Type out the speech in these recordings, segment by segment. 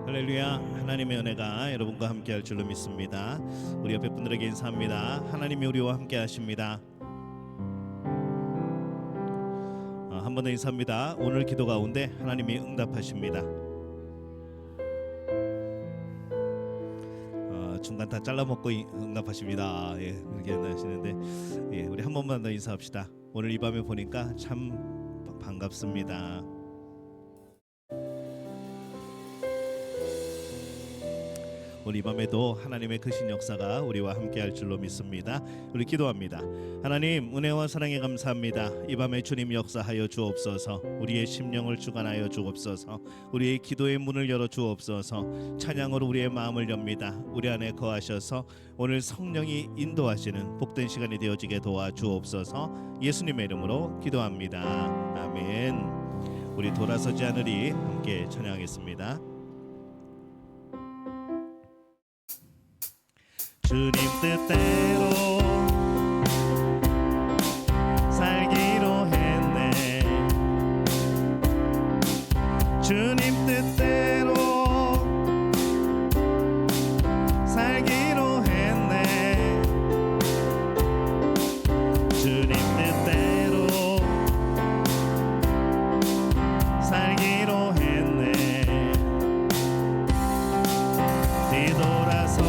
할렐루야. 하나님의 은혜가 여러분과 함께 할 줄로 믿습니다. 우리 옆에 분들에게 인사합니다. 하나님이 우리와 함께 하십니다. 한 번 더 인사합니다. 오늘 기도 가운데 하나님이 응답하십니다. 중간 다 잘라먹고 응답하십니다. 예, 그렇게 하시는데, 우리 한 번만 더 인사합시다. 오늘 이 밤에 보니까 참 반갑습니다. 오늘 이 밤에도 하나님의 크신 역사가 우리와 함께 할 줄로 믿습니다. 우리 기도합니다. 하나님, 은혜와 사랑에 감사합니다. 이 밤에 주님 역사하여 주옵소서. 우리의 심령을 주관하여 주옵소서. 우리의 기도의 문을 열어 주옵소서. 찬양으로 우리의 마음을 엽니다. 우리 안에 거하셔서 오늘 성령이 인도하시는 복된 시간이 되어지게 도와주옵소서. 예수님의 이름으로 기도합니다. 아멘. 우리 돌아서지 않으리 함께 찬양하겠습니다. 주님 뜻대로 살기로 했네. 주님 뜻대로 살기로 했네. 주님 뜻대로 살기로 했네. 뒤돌아서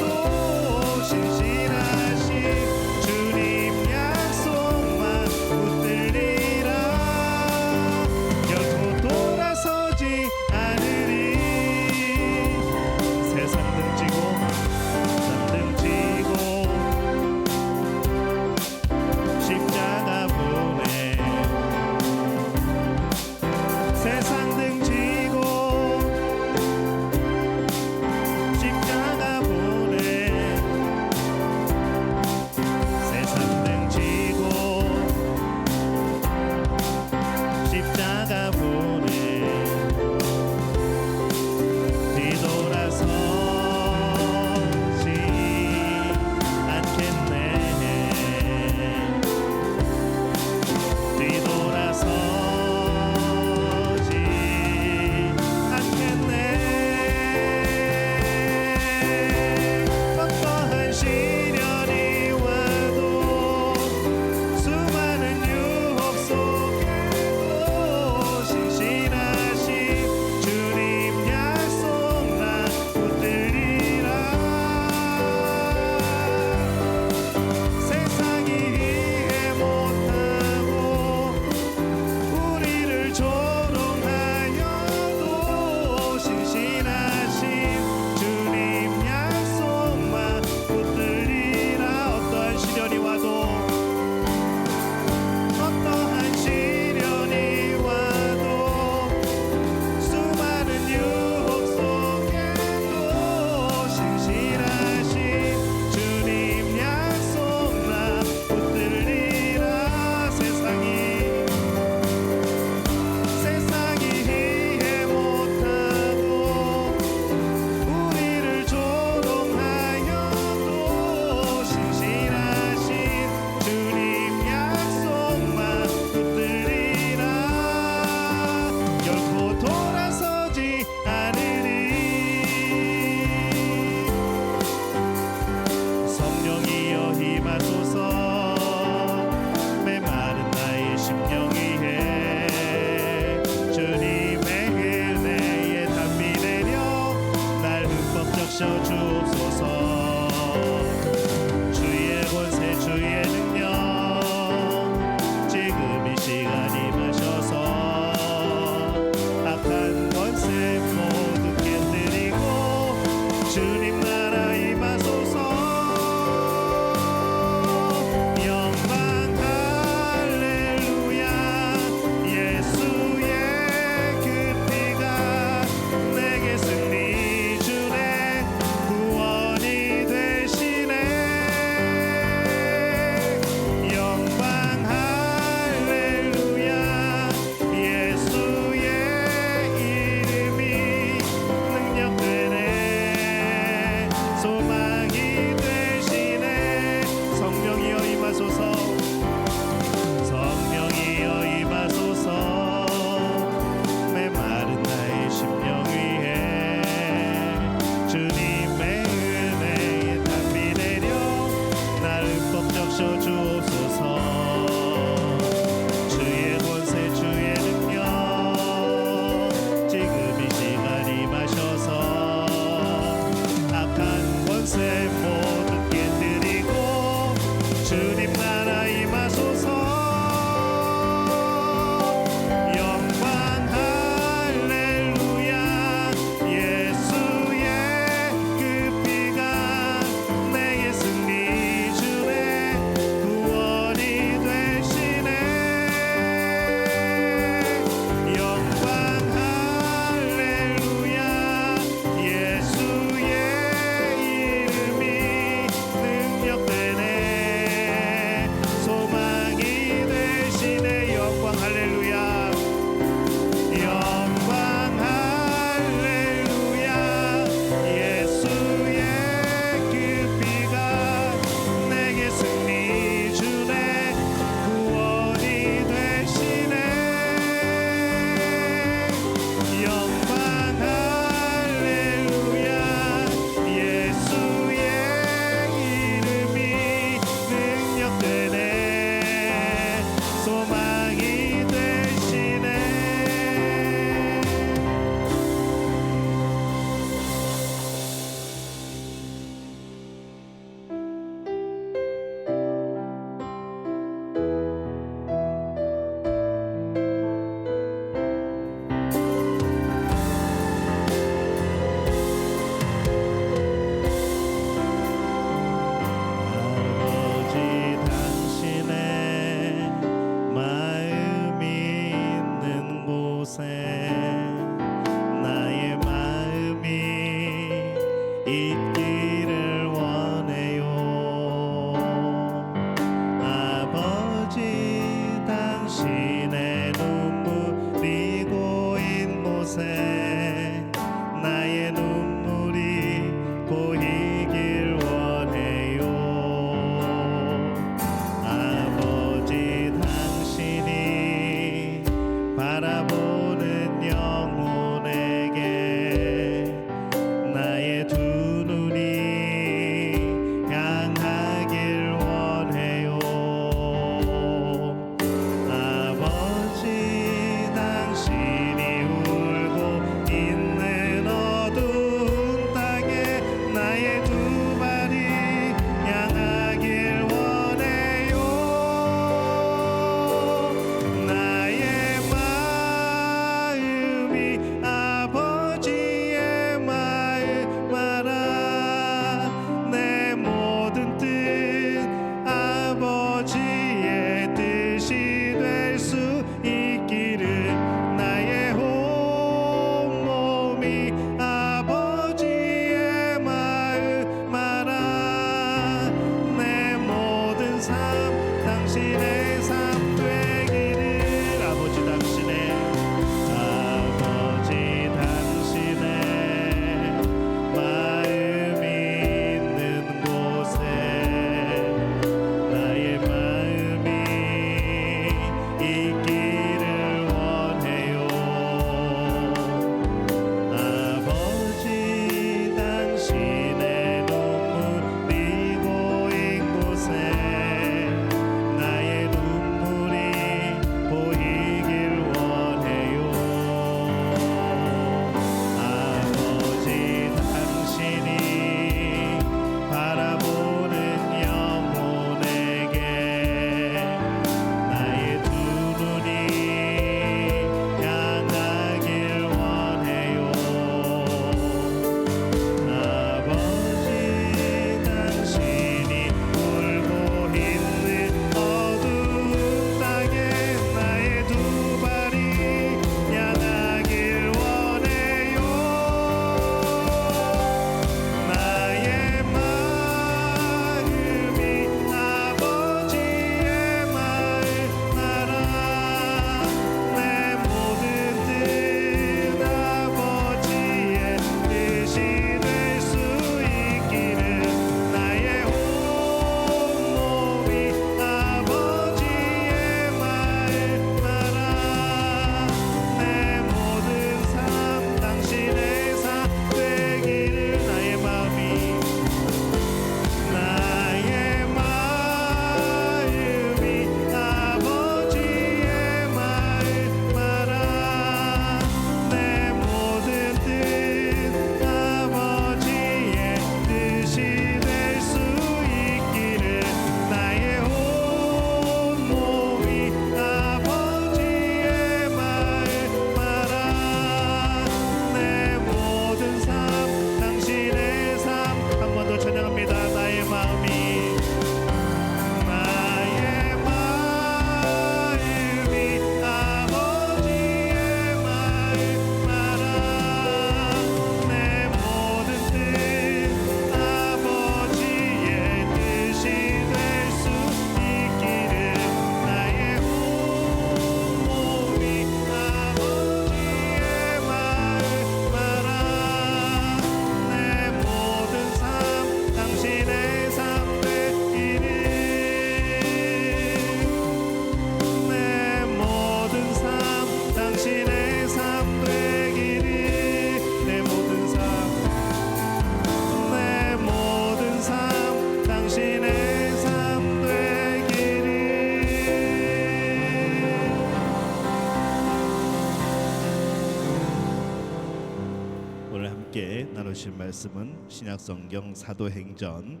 함께 나누실 말씀은 신약성경 사도행전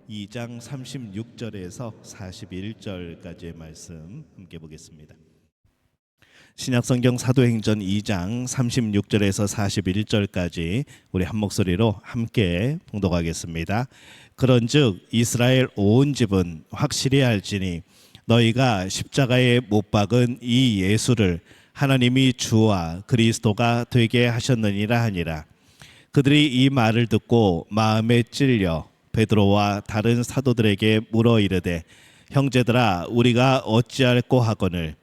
2장 36절에서 41절까지의 말씀 함께 보겠습니다. 신약성경 사도행전 2장 36절에서 41절까지 우리 한 목소리로 함께 봉독하겠습니다. 그런즉 이스라엘 온 집은 확실히 알지니 너희가 십자가에 못 박은 이 예수를 하나님이 주와 그리스도가 되게 하셨느니라 하니라. 그들이 이 말을 듣고 마음에 찔려 베드로와 다른 사도들에게 물어 이르되 형제들아 우리가 어찌할꼬 하거늘.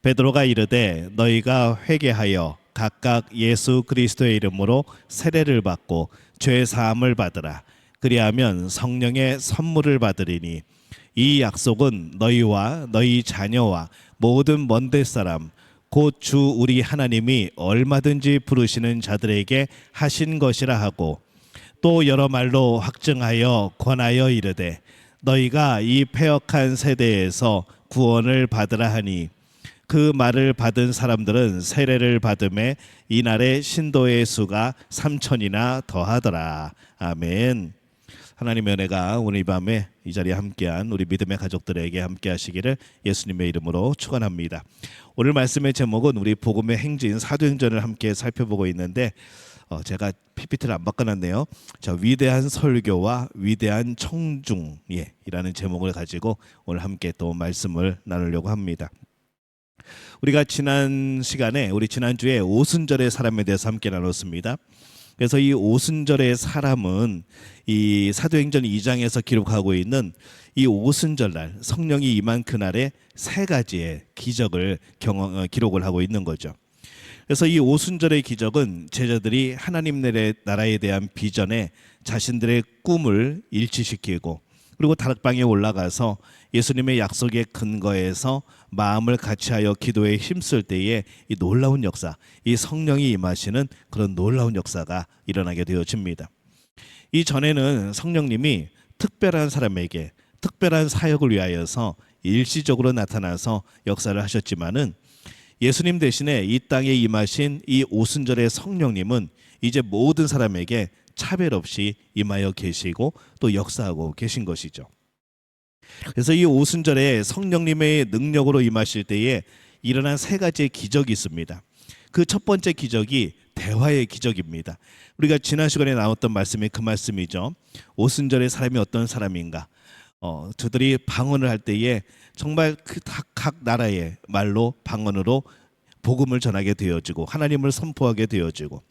베드로가 이르되 너희가 회개하여 각각 예수 그리스도의 이름으로 세례를 받고 죄 사함을 받으라. 그리하면 성령의 선물을 받으리니 이 약속은 너희와 너희 자녀와 모든 먼데 사람 곧 주 우리 하나님이 얼마든지 부르시는 자들에게 하신 것이라 하고 또 여러 말로 확증하여 권하여 이르되 너희가 이 패역한 세대에서 구원을 받으라 하니 그 말을 받은 사람들은 세례를 받음에 이날의 신도의 수가 3,000이나 더하더라. 아멘. 하나님의 은혜가 오늘 이 밤에 이 자리에 함께한 우리 믿음의 가족들에게 함께하시기를 예수님의 이름으로 축원합니다. 오늘 말씀의 제목은 우리 복음의 행진 사도행전을 함께 살펴보고 있는데 제가 PPT를 안 바꿔놨네요. 자, 위대한 설교와 위대한 청중이라는 제목을 가지고 오늘 함께 또 말씀을 나누려고 합니다. 우리가 지난 시간에 우리 지난주에 오순절의 사람에 대해서 함께 나눴습니다. 그래서 이 오순절의 사람은 이 사도행전 2장에서 기록하고 있는 이 오순절날 성령이 임한 그날의 세 가지의 기적을 기록을 하고 있는 거죠. 그래서 이 오순절의 기적은 제자들이 하나님 나라에 대한 비전에 자신들의 꿈을 일치시키고 그리고 다락방에 올라가서 예수님의 약속에 근거해서 마음을 같이하여 기도에 힘쓸 때에 이 놀라운 역사, 이 성령이 임하시는 그런 놀라운 역사가 일어나게 되어집니다. 이 전에는 성령님이 특별한 사람에게 특별한 사역을 위하여서 일시적으로 나타나서 역사를 하셨지만은 예수님 대신에 이 땅에 임하신 이 오순절의 성령님은 이제 모든 사람에게 차별 없이 임하여 계시고 또 역사하고 계신 것이죠. 그래서 이 오순절에 성령님의 능력으로 임하실 때에 일어난 세 가지의 기적이 있습니다. 그 첫 번째 기적이 대화의 기적입니다. 우리가 지난 시간에 나왔던 말씀이 그 말씀이죠. 오순절의 사람이 어떤 사람인가? 저들이 방언을 할 때에 정말 각 나라의 말로 방언으로 복음을 전하게 되어지고 하나님을 선포하게 되어지고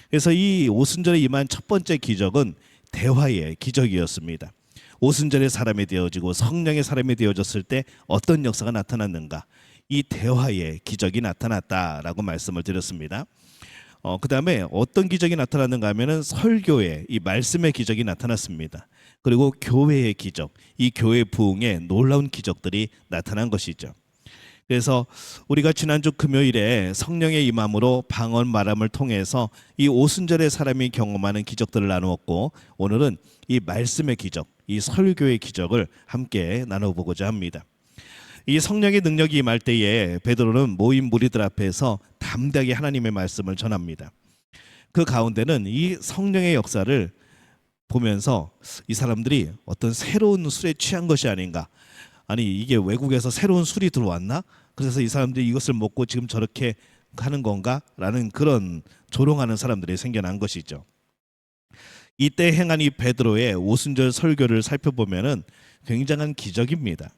그래서 이 오순절에 임한 첫 번째 기적은 대화의 기적이었습니다. 오순절의 사람이 되어지고 성령의 사람이 되어졌을 때 어떤 역사가 나타났는가? 이 대화의 기적이 나타났다라고 말씀을 드렸습니다. 그 다음에 어떤 기적이 나타났는가 하면은 설교의 이 말씀의 기적이 나타났습니다. 그리고 교회의 기적, 이 교회 부흥의 놀라운 기적들이 나타난 것이죠. 그래서 우리가 지난주 금요일에 성령의 임함으로 방언 말함을 통해서 이 오순절의 사람이 경험하는 기적들을 나누었고 오늘은 이 말씀의 기적, 이 설교의 기적을 함께 나눠보고자 합니다. 이 성령의 능력이 임할 때에 베드로는 모인 무리들 앞에서 담대하게 하나님의 말씀을 전합니다. 그 가운데는 이 성령의 역사를 보면서 이 사람들이 어떤 새로운 술에 취한 것이 아닌가, 아니 이게 외국에서 새로운 술이 들어왔나? 그래서 이 사람들이 이것을 먹고 지금 저렇게 하는 건가? 라는 그런 조롱하는 사람들이 생겨난 것이죠. 이때 행한 이 베드로의 오순절 설교를 살펴보면은 굉장한 기적입니다.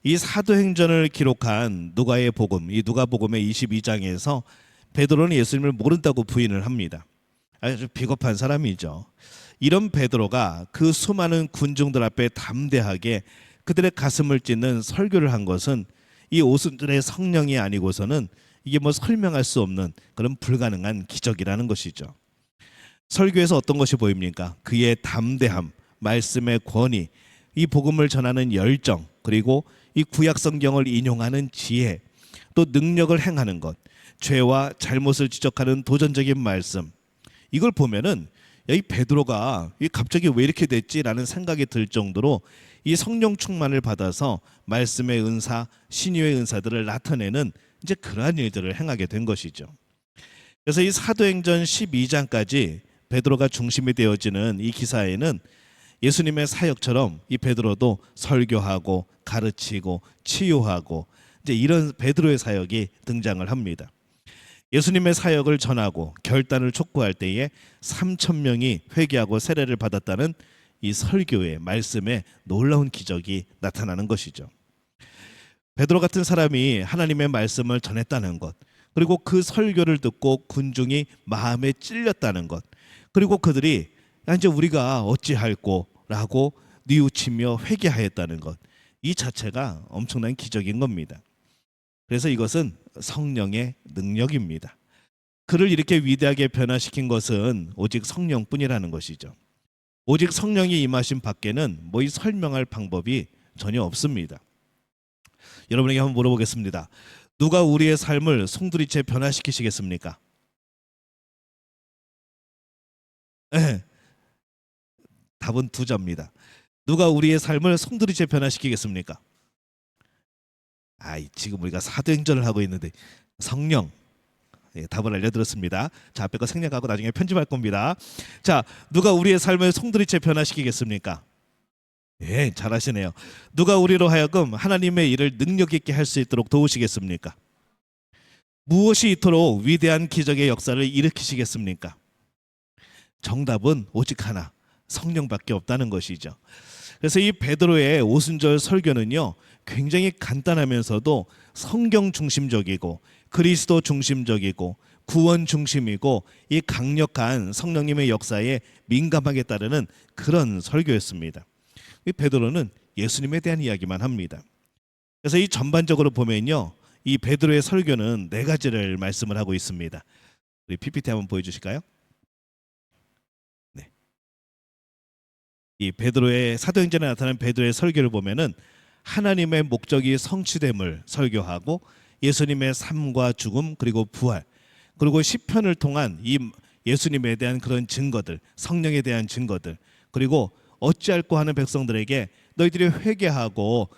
이 사도행전을 기록한 누가의 복음, 이 누가복음의 22장에서 베드로는 예수님을 모른다고 부인을 합니다. 아주 비겁한 사람이죠. 이런 베드로가 그 수많은 군중들 앞에 담대하게 그들의 가슴을 찢는 설교를 한 것은 이 오순절의 성령이 아니고서는 이게 뭐 설명할 수 없는 그런 불가능한 기적이라는 것이죠. 설교에서 어떤 것이 보입니까? 그의 담대함, 말씀의 권위, 이 복음을 전하는 열정, 그리고 이 구약 성경을 인용하는 지혜, 또 능력을 행하는 것, 죄와 잘못을 지적하는 도전적인 말씀. 이걸 보면은 이 베드로가 갑자기 왜 이렇게 됐지라는 생각이 들 정도로 이 성령 충만을 받아서 말씀의 은사, 신유의 은사들을 나타내는 이제 그러한 일들을 행하게 된 것이죠. 그래서 이 사도행전 12장까지 베드로가 중심이 되어지는 이 기사에는 예수님의 사역처럼 이 베드로도 설교하고 가르치고 치유하고 이제 이런 베드로의 사역이 등장을 합니다. 예수님의 사역을 전하고 결단을 촉구할 때에 3천 명이 회개하고 세례를 받았다는 이 설교의 말씀에 놀라운 기적이 나타나는 것이죠. 베드로 같은 사람이 하나님의 말씀을 전했다는 것, 그리고 그 설교를 듣고 군중이 마음에 찔렸다는 것, 그리고 그들이 이제 우리가 어찌할꼬라고 뉘우치며 회개하였다는 것, 이 자체가 엄청난 기적인 겁니다. 그래서 이것은 성령의 능력입니다. 그를 이렇게 위대하게 변화시킨 것은 오직 성령뿐이라는 것이죠. 오직 성령이 임하신 밖에는 뭐 이 설명할 방법이 전혀 없습니다. 여러분에게 한번 물어보겠습니다. 누가 우리의 삶을 송두리째 변화시키시겠습니까? 네. 답은 두 자입니다. 누가 우리의 삶을 송두리째 변화시키겠습니까? 지금 우리가 사도행전을 하고 있는데 성령. 답을 알려드렸습니다. 자, 앞에 거 생략하고 나중에 편집할 겁니다. 자, 누가 우리의 삶을 송두리째 변화시키겠습니까? 예, 잘하시네요. 누가 우리로 하여금 하나님의 일을 능력 있게 할 수 있도록 도우시겠습니까? 무엇이 이토록 위대한 기적의 역사를 일으키시겠습니까? 정답은 오직 하나, 성령밖에 없다는 것이죠. 그래서 이 베드로의 오순절 설교는요, 굉장히 간단하면서도 성경 중심적이고 그리스도 중심적이고 구원 중심이고 이 강력한 성령님의 역사에 민감하게 따르는 그런 설교였습니다. 이 베드로는 예수님에 대한 이야기만 합니다. 그래서 이 전반적으로 보면요, 이 베드로의 설교는 네 가지를 말씀을 하고 있습니다. 우리 PPT 한번 보여주실까요? 네. 이 베드로의 사도행전에 나타난 베드로의 설교를 보면은 하나님의 목적이 성취됨을 설교하고 예수님의 삶과 죽음 그리고 부활 그리고 시편을 통한 이 예수님에 대한 그런 증거들, 성령에 대한 증거들, 그리고 어찌할꼬 하는 백성들에게 너희들이 회개하고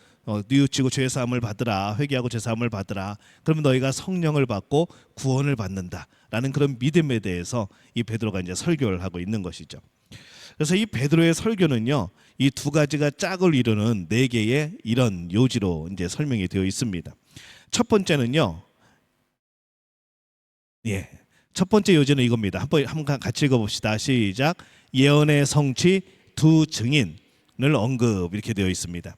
뉘우치고 죄사함을 받으라, 회개하고 죄사함을 받으라, 그러면 너희가 성령을 받고 구원을 받는다라는 그런 믿음에 대해서 이 베드로가 이제 설교를 하고 있는 것이죠. 그래서 이 베드로의 설교는요, 이 두 가지가 짝을 이루는 네 개의 이런 요지로 이제 설명이 되어 있습니다. 첫 번째는요, 첫 번째 요지는 이겁니다. 한번 같이 읽어봅시다. 시작. 예언의 성취 두 증인을 언급 이렇게 되어 있습니다.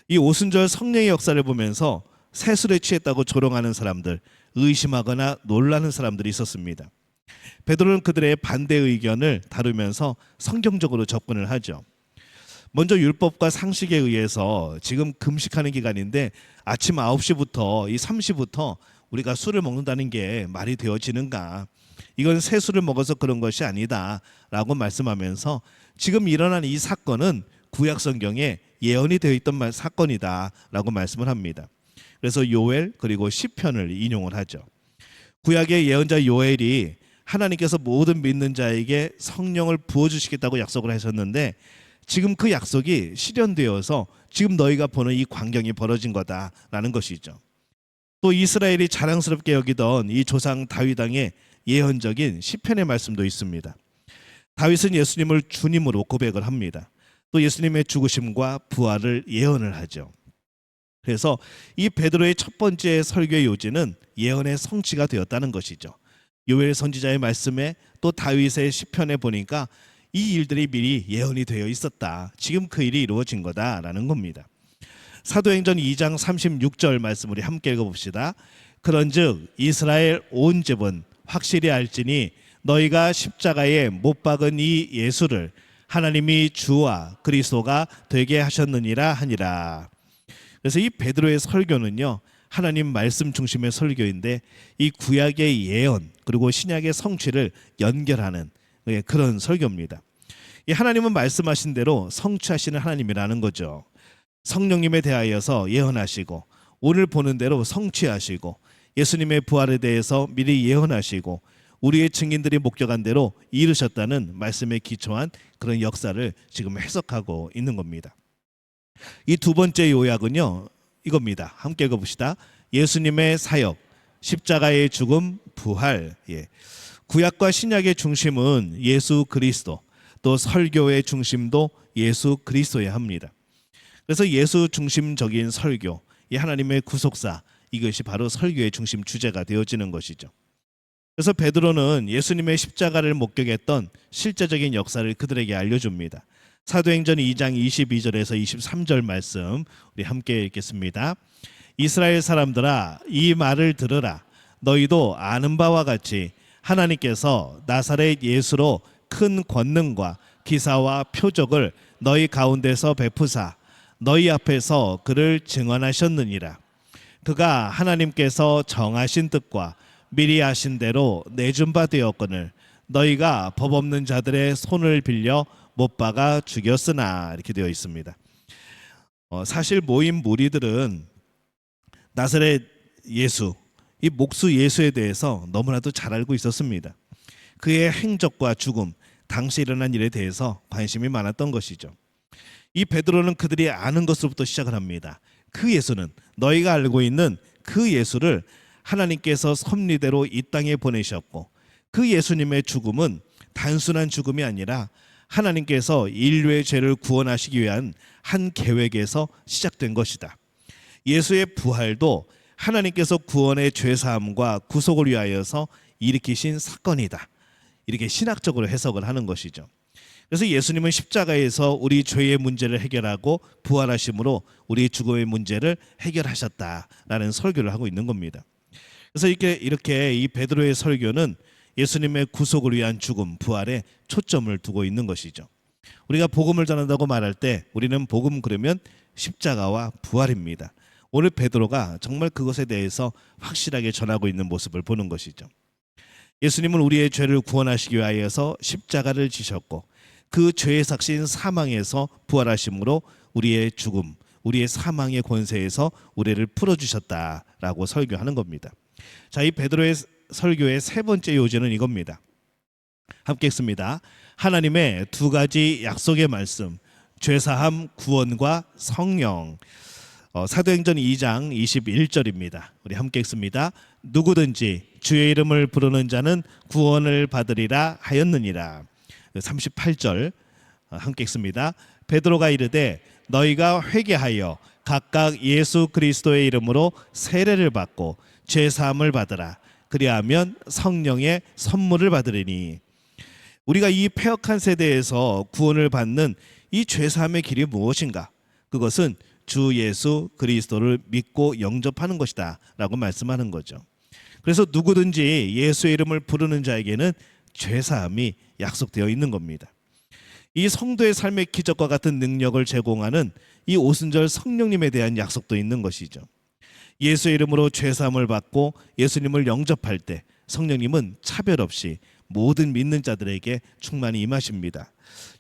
이 오순절 성령의 역사를 보면서 세술에 취했다고 조롱하는 사람들, 의심하거나 놀라는 사람들이 있었습니다. 베드로는 그들의 반대 의견을 다루면서 성경적으로 접근을 하죠. 먼저 율법과 상식에 의해서 지금 금식하는 기간인데 아침 9시부터 이 3시부터 우리가 술을 먹는다는 게 말이 되어지는가? 이건 새 술을 먹어서 그런 것이 아니다라고 말씀하면서 지금 일어난 이 사건은 구약 성경에 예언이 되어 있던 사건이다라고 말씀을 합니다. 그래서 요엘 그리고 시편을 인용을 하죠. 구약의 예언자 요엘이 하나님께서 모든 믿는 자에게 성령을 부어주시겠다고 약속을 하셨는데 지금 그 약속이 실현되어서 지금 너희가 보는 이 광경이 벌어진 거다라는 것이죠. 또 이스라엘이 자랑스럽게 여기던 이 조상 다윗 왕의 예언적인 시편의 말씀도 있습니다. 다윗은 예수님을 주님으로 고백을 합니다. 또 예수님의 죽으심과 부활을 예언을 하죠. 그래서 이 베드로의 첫 번째 설교의 요지는 예언의 성취가 되었다는 것이죠. 요엘 선지자의 말씀에 또 다윗의 시편에 보니까 이 일들이 미리 예언이 되어 있었다. 지금 그 일이 이루어진 거다라는 겁니다. 사도행전 2장 36절 말씀 우리 함께 읽어봅시다. 그런즉 이스라엘 온 집은 확실히 알지니 너희가 십자가에 못 박은 이 예수를 하나님이 주와 그리스도가 되게 하셨느니라 하니라. 그래서 이 베드로의 설교는요, 하나님 말씀 중심의 설교인데 이 구약의 예언 그리고 신약의 성취를 연결하는 그런 설교입니다. 이 하나님은 말씀하신 대로 성취하시는 하나님이라는 거죠. 성령님에 대하여서 예언하시고 오늘 보는 대로 성취하시고 예수님의 부활에 대해서 미리 예언하시고 우리의 증인들이 목격한 대로 이루셨다는 말씀에 기초한 그런 역사를 지금 해석하고 있는 겁니다. 이 두 번째 요약은요, 이겁니다. 함께 읽어봅시다. 예수님의 사역, 십자가의 죽음, 부활. 구약과 신약의 중심은 예수 그리스도, 또 설교의 중심도 예수 그리스도여야 합니다. 그래서 예수 중심적인 설교, 이 하나님의 구속사, 이것이 바로 설교의 중심 주제가 되어지는 것이죠. 그래서 베드로는 예수님의 십자가를 목격했던 실제적인 역사를 그들에게 알려줍니다. 사도행전 2장 22절에서 23절 말씀 우리 함께 읽겠습니다. 이스라엘 사람들아, 이 말을 들으라. 너희도 아는 바와 같이 하나님께서 나사렛 예수로 큰 권능과 기사와 표적을 너희 가운데서 베푸사 너희 앞에서 그를 증언하셨느니라. 그가 하나님께서 정하신 뜻과 미리 하신 대로 내준 바 되었거늘 너희가 법 없는 자들의 손을 빌려 못 박아 죽였으나, 이렇게 되어 있습니다. 사실 모인 무리들은 나사렛 예수, 이 목수 예수에 대해서 너무나도 잘 알고 있었습니다. 그의 행적과 죽음, 당시 일어난 일에 대해서 관심이 많았던 것이죠. 이 베드로는 그들이 아는 것으로부터 시작을 합니다. 그 예수는, 너희가 알고 있는 그 예수를 하나님께서 섭리대로 이 땅에 보내셨고, 그 예수님의 죽음은 단순한 죽음이 아니라 하나님께서 인류의 죄를 구원하시기 위한 한 계획에서 시작된 것이다. 예수의 부활도 하나님께서 구원의 죄사함과 구속을 위하여서 일으키신 사건이다. 이렇게 신학적으로 해석을 하는 것이죠. 그래서 예수님은 십자가에서 우리 죄의 문제를 해결하고 부활하심으로 우리 죽음의 문제를 해결하셨다라는 설교를 하고 있는 겁니다. 그래서 이렇게 이 베드로의 설교는 예수님의 구속을 위한 죽음, 부활에 초점을 두고 있는 것이죠. 우리가 복음을 전한다고 말할 때 우리는 복음 그러면 십자가와 부활입니다. 오늘 베드로가 정말 그것에 대해서 확실하게 전하고 있는 모습을 보는 것이죠. 예수님은 우리의 죄를 구원하시기 위하여서 십자가를 지셨고, 그 죄의 삭신 사망에서 부활하심으로 우리의 죽음, 우리의 사망의 권세에서 우리를 풀어주셨다라고 설교하는 겁니다. 자, 이 베드로의 설교의 세 번째 요지는 이겁니다. 함께 읽습니다. 하나님의 두 가지 약속의 말씀, 죄사함, 구원과 성령. 사도행전 2장 21절입니다. 우리 함께 읽습니다. 누구든지 주의 이름을 부르는 자는 구원을 받으리라 하였느니라. 38절 함께 읽습니다. 베드로가 이르되 너희가 회개하여 각각 예수 그리스도의 이름으로 세례를 받고 죄 사함을 받으라. 그리하면 성령의 선물을 받으리니. 우리가 이 패역한 세대에서 구원을 받는 이 죄 사함의 길이 무엇인가? 그것은 주 예수 그리스도를 믿고 영접하는 것이다 라고 말씀하는 거죠. 그래서 누구든지 예수의 이름을 부르는 자에게는 죄 사함이 약속되어 있는 겁니다. 이 성도의 삶의 기적과 같은 능력을 제공하는 이 오순절 성령님에 대한 약속도 있는 것이죠. 예수의 이름으로 죄 사함을 받고 예수님을 영접할 때 성령님은 차별 없이 모든 믿는 자들에게 충만히 임하십니다.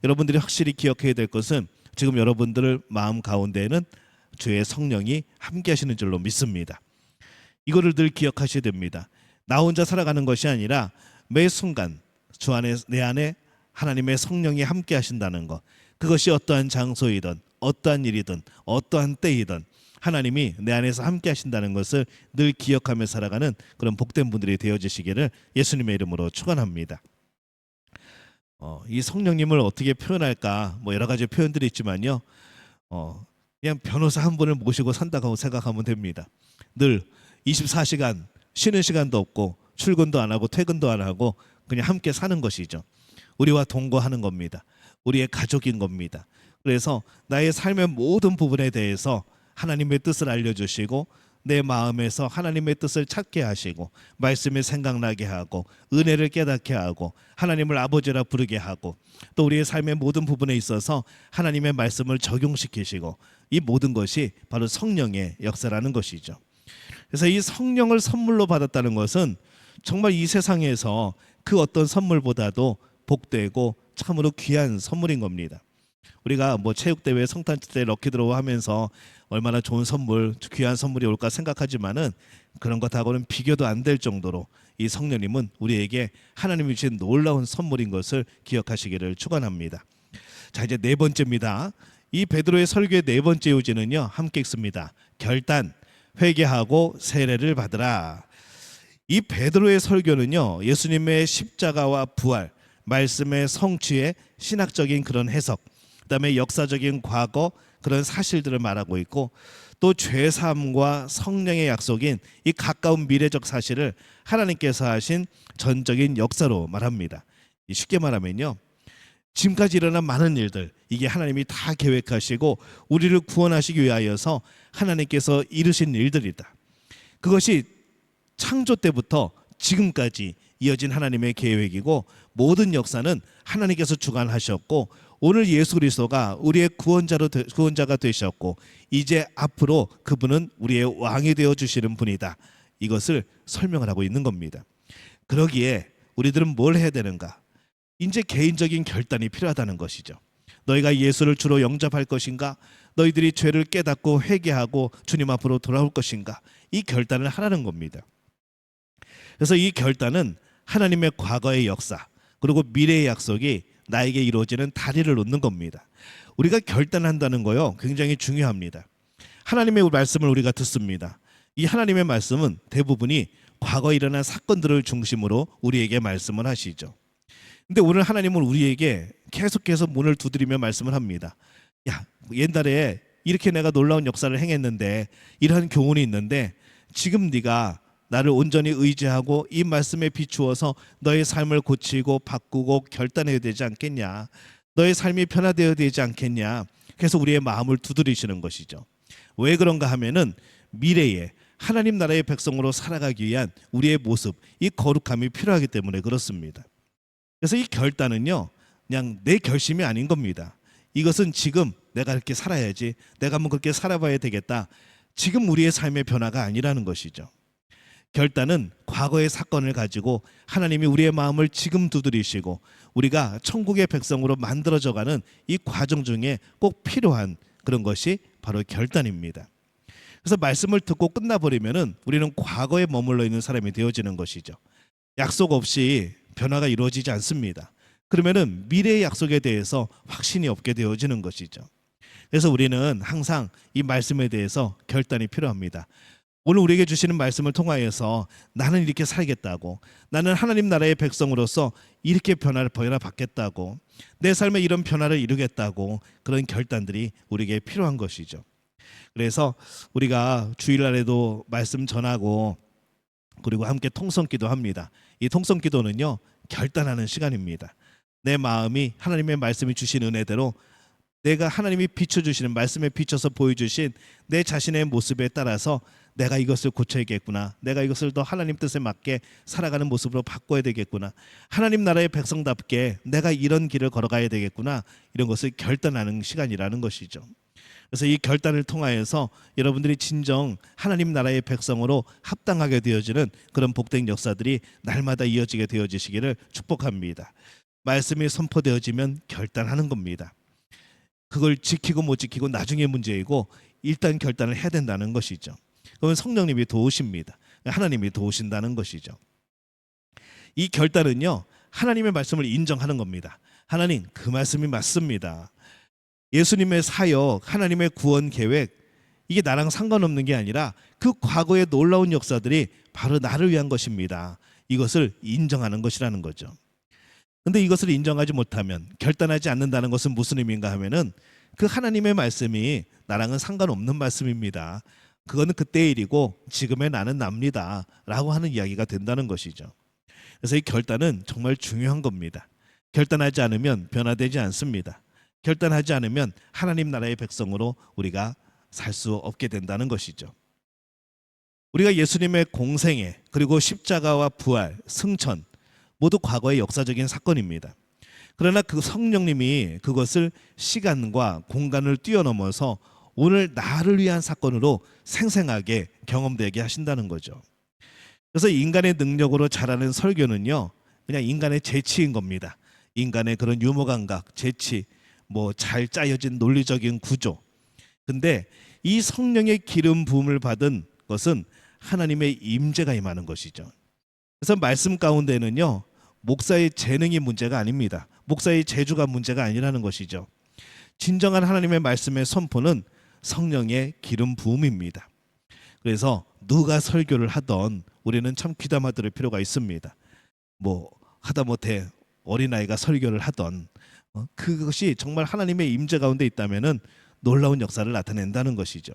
여러분들이 확실히 기억해야 될 것은 지금 여러분들 마음 가운데에는 주의 성령이 함께 하시는 줄로 믿습니다. 이거를 늘 기억하셔야 됩니다. 나 혼자 살아가는 것이 아니라 매 순간 주 안에, 내 안에 하나님의 성령이 함께 하신다는 것, 그것이 어떠한 장소이든 어떠한 일이든 어떠한 때이든 하나님이 내 안에서 함께 하신다는 것을 늘 기억하며 살아가는 그런 복된 분들이 되어주시기를 예수님의 이름으로 축원합니다. 이 성령님을 어떻게 표현할까, 여러 가지 표현들이 있지만요, 그냥 변호사 한 분을 모시고 산다고 생각하면 됩니다. 늘 24시간 쉬는 시간도 없고 출근도 안 하고 퇴근도 안 하고 그냥 함께 사는 것이죠. 우리와 동거하는 겁니다. 우리의 가족인 겁니다. 그래서 나의 삶의 모든 부분에 대해서 하나님의 뜻을 알려주시고 내 마음에서 하나님의 뜻을 찾게 하시고 말씀이 생각나게 하고 은혜를 깨닫게 하고 하나님을 아버지라 부르게 하고 또 우리의 삶의 모든 부분에 있어서 하나님의 말씀을 적용시키시고, 이 모든 것이 바로 성령의 역사라는 것이죠. 그래서 이 성령을 선물로 받았다는 것은 정말 이 세상에서 그 어떤 선물보다도 복되고 참으로 귀한 선물인 겁니다. 우리가 체육대회 성탄절 럭키드로우 하면서 얼마나 좋은 선물, 귀한 선물이 올까 생각하지만은 그런 것하고는 비교도 안 될 정도로 이 성령님은 우리에게 하나님이 주신 놀라운 선물인 것을 기억하시기를 축원합니다. 자, 이제 네 번째입니다. 이 베드로의 설교의 네 번째 요지는요, 함께 읽습니다. 결단, 회개하고 세례를 받으라. 이 베드로의 설교는요, 예수님의 십자가와 부활, 말씀의 성취의 신학적인 그런 해석, 그다음에 역사적인 과거 그런 사실들을 말하고 있고, 또 죄사함과 성령의 약속인 이 가까운 미래적 사실을 하나님께서 하신 전적인 역사로 말합니다. 쉽게 말하면요, 지금까지 일어난 많은 일들, 이게 하나님이 다 계획하시고 우리를 구원하시기 위하여서 하나님께서 이루신 일들이다. 그것이 창조 때부터 지금까지 이어진 하나님의 계획이고, 모든 역사는 하나님께서 주관하셨고, 오늘 예수 그리스도가 우리의 구원자가 되셨고, 이제 앞으로 그분은 우리의 왕이 되어 주시는 분이다. 이것을 설명을 하고 있는 겁니다. 그러기에 우리들은 뭘 해야 되는가? 이제 개인적인 결단이 필요하다는 것이죠. 너희가 예수를 주로 영접할 것인가? 너희들이 죄를 깨닫고 회개하고 주님 앞으로 돌아올 것인가? 이 결단을 하라는 겁니다. 그래서 이 결단은 하나님의 과거의 역사 그리고 미래의 약속이 나에게 이루어지는 다리를 놓는 겁니다. 우리가 결단한다는 거요, 굉장히 중요합니다. 하나님의 말씀을 우리가 듣습니다. 이 하나님의 말씀은 대부분이 과거에 일어난 사건들을 중심으로 우리에게 말씀을 하시죠. 근데 오늘 하나님은 우리에게 계속해서 문을 두드리며 말씀을 합니다. 야, 옛날에 이렇게 내가 놀라운 역사를 행했는데, 이러한 교훈이 있는데, 지금 네가 나를 온전히 의지하고 이 말씀에 비추어서 너의 삶을 고치고 바꾸고 결단해야 되지 않겠냐, 너의 삶이 변화되어야 되지 않겠냐. 그래서 우리의 마음을 두드리시는 것이죠. 왜 그런가 하면은 미래에 하나님 나라의 백성으로 살아가기 위한 우리의 모습, 이 거룩함이 필요하기 때문에 그렇습니다. 그래서 이 결단은요, 그냥 내 결심이 아닌 겁니다. 이것은 지금 내가 이렇게 살아야지, 내가 한번 그렇게 살아봐야 되겠다, 지금 우리의 삶의 변화가 아니라는 것이죠. 결단은 과거의 사건을 가지고 하나님이 우리의 마음을 지금 두드리시고 우리가 천국의 백성으로 만들어져가는 이 과정 중에 꼭 필요한 그런 것이 바로 결단입니다. 그래서 말씀을 듣고 끝나버리면은 우리는 과거에 머물러 있는 사람이 되어지는 것이죠. 약속 없이 변화가 이루어지지 않습니다. 그러면은 미래의 약속에 대해서 확신이 없게 되어지는 것이죠. 그래서 우리는 항상 이 말씀에 대해서 결단이 필요합니다. 오늘 우리에게 주시는 말씀을 통하여서 나는 이렇게 살겠다고, 나는 하나님 나라의 백성으로서 이렇게 변화를 받겠다고, 내 삶에 이런 변화를 이루겠다고, 그런 결단들이 우리에게 필요한 것이죠. 그래서 우리가 주일날에도 말씀 전하고 그리고 함께 통성기도 합니다. 이 통성기도는요, 결단하는 시간입니다. 내 마음이 하나님의 말씀이 주신 은혜대로 내가 하나님이 비춰주시는 말씀에 비춰서 보여주신 내 자신의 모습에 따라서 내가 이것을 고쳐야겠구나, 내가 이것을 더 하나님 뜻에 맞게 살아가는 모습으로 바꿔야 되겠구나, 하나님 나라의 백성답게 내가 이런 길을 걸어가야 되겠구나, 이런 것을 결단하는 시간이라는 것이죠. 그래서 이 결단을 통하여서 여러분들이 진정 하나님 나라의 백성으로 합당하게 되어지는 그런 복된 역사들이 날마다 이어지게 되어지시기를 축복합니다. 말씀이 선포되어지면 결단하는 겁니다. 그걸 지키고 못 지키고 나중에 문제이고, 일단 결단을 해야 된다는 것이죠. 그러면 성령님이 도우십니다. 하나님이 도우신다는 것이죠. 이 결단은요, 하나님의 말씀을 인정하는 겁니다. 하나님, 그 말씀이 맞습니다. 예수님의 사역, 하나님의 구원 계획, 이게 나랑 상관없는 게 아니라 그 과거의 놀라운 역사들이 바로 나를 위한 것입니다. 이것을 인정하는 것이라는 거죠. 근데 이것을 인정하지 못하면, 결단하지 않는다는 것은 무슨 의미인가 하면은 그 하나님의 말씀이 나랑은 상관없는 말씀입니다. 그거는 그때의 일이고 지금의 나는 납니다 라고 하는 이야기가 된다는 것이죠. 그래서 이 결단은 정말 중요한 겁니다. 결단하지 않으면 변화되지 않습니다. 결단하지 않으면 하나님 나라의 백성으로 우리가 살 수 없게 된다는 것이죠. 우리가 예수님의 공생애, 그리고 십자가와 부활, 승천, 모두 과거의 역사적인 사건입니다. 그러나 그 성령님이 그것을 시간과 공간을 뛰어넘어서 오늘 나를 위한 사건으로 생생하게 경험되게 하신다는 거죠. 그래서 인간의 능력으로 자라는 설교는요, 그냥 인간의 재치인 겁니다. 인간의 그런 유머 감각, 재치, 뭐 잘 짜여진 논리적인 구조. 근데 이 성령의 기름 부음을 받은 것은 하나님의 임재가 임하는 것이죠. 그래서 말씀 가운데는요, 목사의 재능이 문제가 아닙니다. 목사의 재주가 문제가 아니라는 것이죠. 진정한 하나님의 말씀의 선포는 성령의 기름 부음입니다. 그래서 누가 설교를 하던 우리는 참 귀담아 들을 필요가 있습니다. 뭐 하다못해 어린아이가 설교를 하던 그것이 정말 하나님의 임재 가운데 있다면은 놀라운 역사를 나타낸다는 것이죠.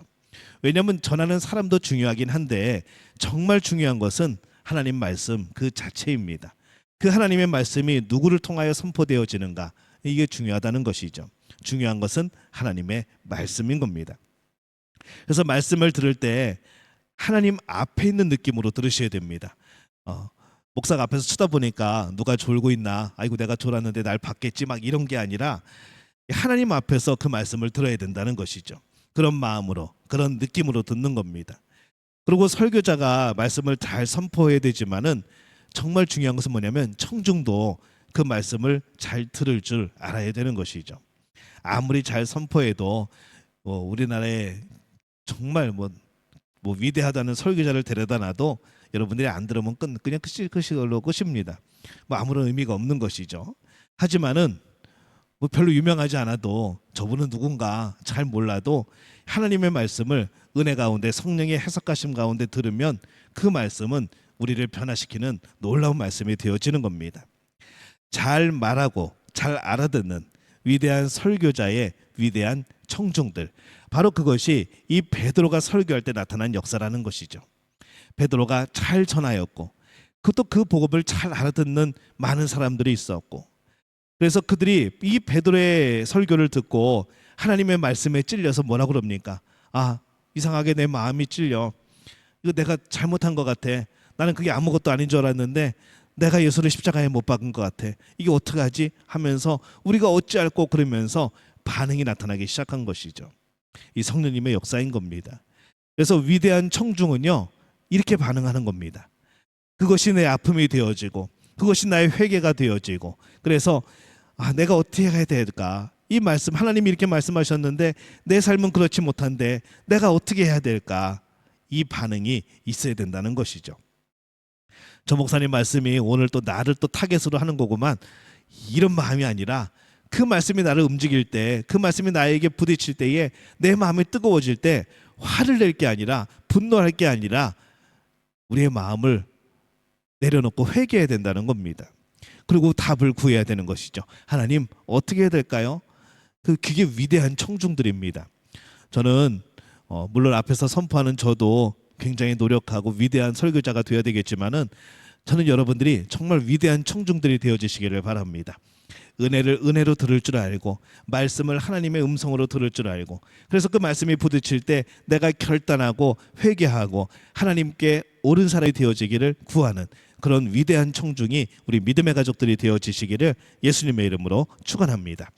왜냐하면 전하는 사람도 중요하긴 한데 정말 중요한 것은 하나님 말씀 그 자체입니다. 그 하나님의 말씀이 누구를 통하여 선포되어지는가, 이게 중요하다는 것이죠. 중요한 것은 하나님의 말씀인 겁니다. 그래서 말씀을 들을 때 하나님 앞에 있는 느낌으로 들으셔야 됩니다. 목사가 앞에서 쳐다보니까 누가 졸고 있나, 아이고 내가 졸았는데 날 봤겠지, 막 이런 게 아니라 하나님 앞에서 그 말씀을 들어야 된다는 것이죠. 그런 마음으로, 그런 느낌으로 듣는 겁니다. 그리고 설교자가 말씀을 잘 선포해야 되지만은 정말 중요한 것은 뭐냐면 청중도 그 말씀을 잘 들을 줄 알아야 되는 것이죠. 아무리 잘 선포해도 우리나라에 정말 뭐 위대하다는 설교자를 데려다 놔도 여러분들이 안 들으면 그냥 그걸로 끝입니다. 뭐 아무런 의미가 없는 것이죠. 하지만은 뭐 별로 유명하지 않아도 저분은 누군가 잘 몰라도 하나님의 말씀을 은혜 가운데 성령의 해석하심 가운데 들으면 그 말씀은 우리를 변화시키는 놀라운 말씀이 되어지는 겁니다. 잘 말하고 잘 알아듣는 위대한 설교자의 위대한 청중들, 바로 그것이 이 베드로가 설교할 때 나타난 역사라는 것이죠. 베드로가 잘 전하였고 그것도 그 복음을 잘 알아듣는 많은 사람들이 있었고, 그래서 그들이 이 베드로의 설교를 듣고 하나님의 말씀에 찔려서 뭐라고 그럽니까? 이상하게 내 마음이 찔려. 이거 내가 잘못한 것 같아. 나는 그게 아무것도 아닌 줄 알았는데 내가 예수를 십자가에 못 박은 것 같아. 이게 어떡하지? 하면서 우리가 어찌할꼬 그러면서 반응이 나타나기 시작한 것이죠. 이 성령님의 역사인 겁니다. 그래서 위대한 청중은요, 이렇게 반응하는 겁니다. 그것이 내 아픔이 되어지고 그것이 나의 회개가 되어지고, 그래서 내가 어떻게 해야 될까? 이 말씀, 하나님이 이렇게 말씀하셨는데 내 삶은 그렇지 못한데 내가 어떻게 해야 될까? 이 반응이 있어야 된다는 것이죠. 저 목사님 말씀이 오늘 또 나를 또 타겟으로 하는 거구만, 이런 마음이 아니라 그 말씀이 나를 움직일 때, 그 말씀이 나에게 부딪힐 때에 내 마음이 뜨거워질 때 화를 낼 게 아니라, 분노할 게 아니라 우리의 마음을 내려놓고 회개해야 된다는 겁니다. 그리고 답을 구해야 되는 것이죠. 하나님 어떻게 해야 될까요? 그게 위대한 청중들입니다. 저는 물론 앞에서 선포하는 저도 굉장히 노력하고 위대한 설교자가 되어야 되겠지만은 저는 여러분들이 정말 위대한 청중들이 되어지시기를 바랍니다. 은혜를 은혜로 들을 줄 알고 말씀을 하나님의 음성으로 들을 줄 알고, 그래서 그 말씀이 부딪힐 때 내가 결단하고 회개하고 하나님께 옳은 사람이 되어지기를 구하는 그런 위대한 청중이 우리 믿음의 가족들이 되어지시기를 예수님의 이름으로 축원합니다.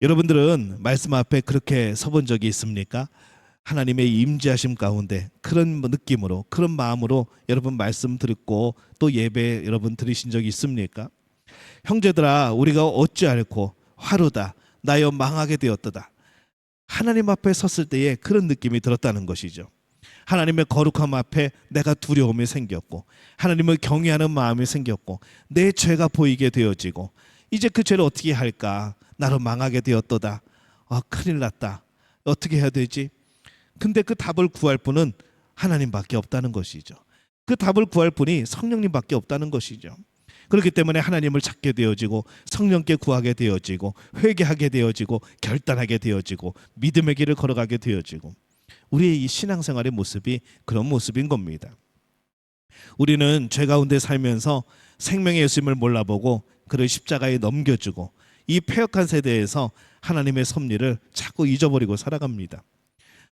여러분들은 말씀 앞에 그렇게 서본 적이 있습니까? 하나님의 임재하심 가운데 그런 느낌으로, 그런 마음으로 여러분 말씀 듣고 또 예배 여러분 드리신 적이 있습니까? 형제들아, 우리가 어찌할꼬 화루다 나여 망하게 되었도다. 하나님 앞에 섰을 때에 그런 느낌이 들었다는 것이죠. 하나님의 거룩함 앞에 내가 두려움이 생겼고 하나님을 경외하는 마음이 생겼고 내 죄가 보이게 되어지고 이제 그 죄를 어떻게 할까? 나로 망하게 되었도다. 큰일 났다. 어떻게 해야 되지? 근데 그 답을 구할 분은 하나님밖에 없다는 것이죠. 그 답을 구할 분이 성령님밖에 없다는 것이죠. 그렇기 때문에 하나님을 찾게 되어지고 성령께 구하게 되어지고 회개하게 되어지고 결단하게 되어지고 믿음의 길을 걸어가게 되어지고, 우리의 이 신앙생활의 모습이 그런 모습인 겁니다. 우리는 죄 가운데 살면서 생명의 예수님을 몰라보고 그를 십자가에 넘겨주고 이 패역한 세대에서 하나님의 섭리를 자꾸 잊어버리고 살아갑니다.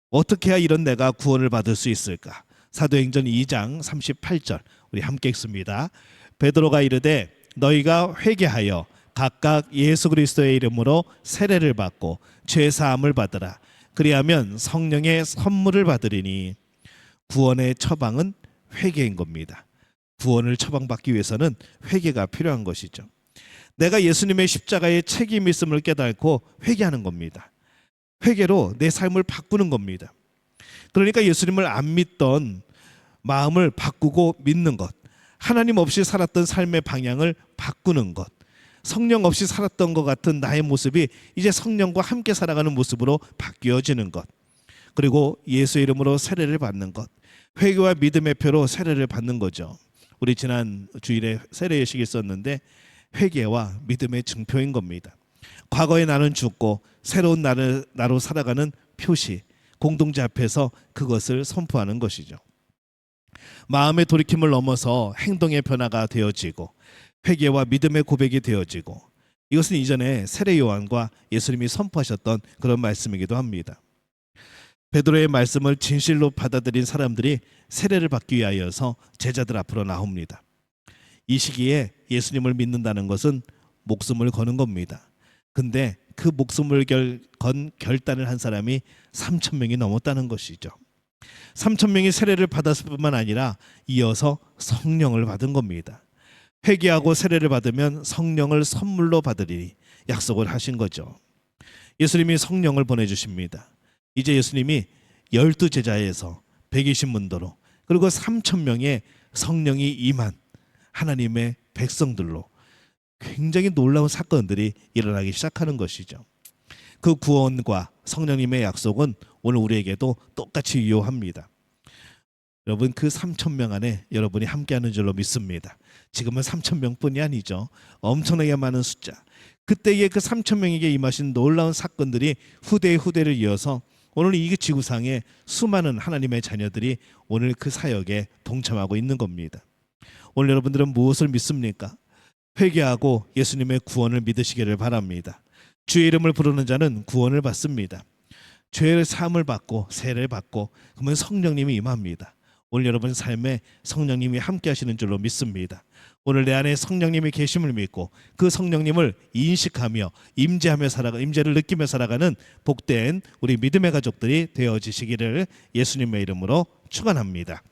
어떻게 해야 이런 내가 구원을 받을 수 있을까? 사도행전 2장 38절 우리 함께 읽습니다. 베드로가 이르되 너희가 회개하여 각각 예수 그리스도의 이름으로 세례를 받고 죄 사함을 받으라. 그리하면 성령의 선물을 받으리니. 구원의 처방은 회개인 겁니다. 구원을 처방받기 위해서는 회개가 필요한 것이죠. 내가 예수님의 십자가의 책임이 있음을 깨닫고 회개하는 겁니다. 회개로 내 삶을 바꾸는 겁니다. 그러니까 예수님을 안 믿던 마음을 바꾸고 믿는 것, 하나님 없이 살았던 삶의 방향을 바꾸는 것, 성령 없이 살았던 것 같은 나의 모습이 이제 성령과 함께 살아가는 모습으로 바뀌어지는 것, 그리고 예수 이름으로 세례를 받는 것, 회개와 믿음의 표로 세례를 받는 거죠. 우리 지난 주일에 세례 예식이 있었는데 회개와 믿음의 증표인 겁니다. 과거의 나는 죽고 새로운 나로 살아가는 표시, 공동체 앞에서 그것을 선포하는 것이죠. 마음의 돌이킴을 넘어서 행동의 변화가 되어지고 회개와 믿음의 고백이 되어지고, 이것은 이전에 세례 요한과 예수님이 선포하셨던 그런 말씀이기도 합니다. 베드로의 말씀을 진실로 받아들인 사람들이 세례를 받기 위하여서 제자들 앞으로 나옵니다. 이 시기에 예수님을 믿는다는 것은 목숨을 거는 겁니다. 근데 그 목숨을 건 결단을 한 사람이 3,000명이 넘었다는 것이죠. 3,000명이 세례를 받았을 뿐만 아니라 이어서 성령을 받은 겁니다. 회개하고 세례를 받으면 성령을 선물로 받으리니 약속을 하신 거죠. 예수님이 성령을 보내주십니다. 이제 예수님이 12제자에서 120문도로 그리고 3,000명의 성령이 임한 하나님의 백성들로 굉장히 놀라운 사건들이 일어나기 시작하는 것이죠. 그 구원과 성령님의 약속은 오늘 우리에게도 똑같이 유효합니다. 여러분, 그 3,000명 안에 여러분이 함께하는 줄로 믿습니다. 지금은 3,000명뿐이 아니죠. 엄청나게 많은 숫자. 그때의 그 3,000명에게 임하신 놀라운 사건들이 후대의 후대를 이어서 오늘 이 지구상에 수많은 하나님의 자녀들이 오늘 그 사역에 동참하고 있는 겁니다. 오늘 여러분들은 무엇을 믿습니까? 회개하고 예수님의 구원을 믿으시기를 바랍니다. 주의 이름을 부르는 자는 구원을 받습니다. 죄의 사함을 받고 세례를 받고 그러면 성령님이 임합니다. 오늘 여러분 삶에 성령님이 함께 하시는 줄로 믿습니다. 오늘 내 안에 성령님이 계심을 믿고 그 성령님을 인식하며 임재를 느끼며 살아가는 복된 우리 믿음의 가족들이 되어지시기를 예수님의 이름으로 축원합니다.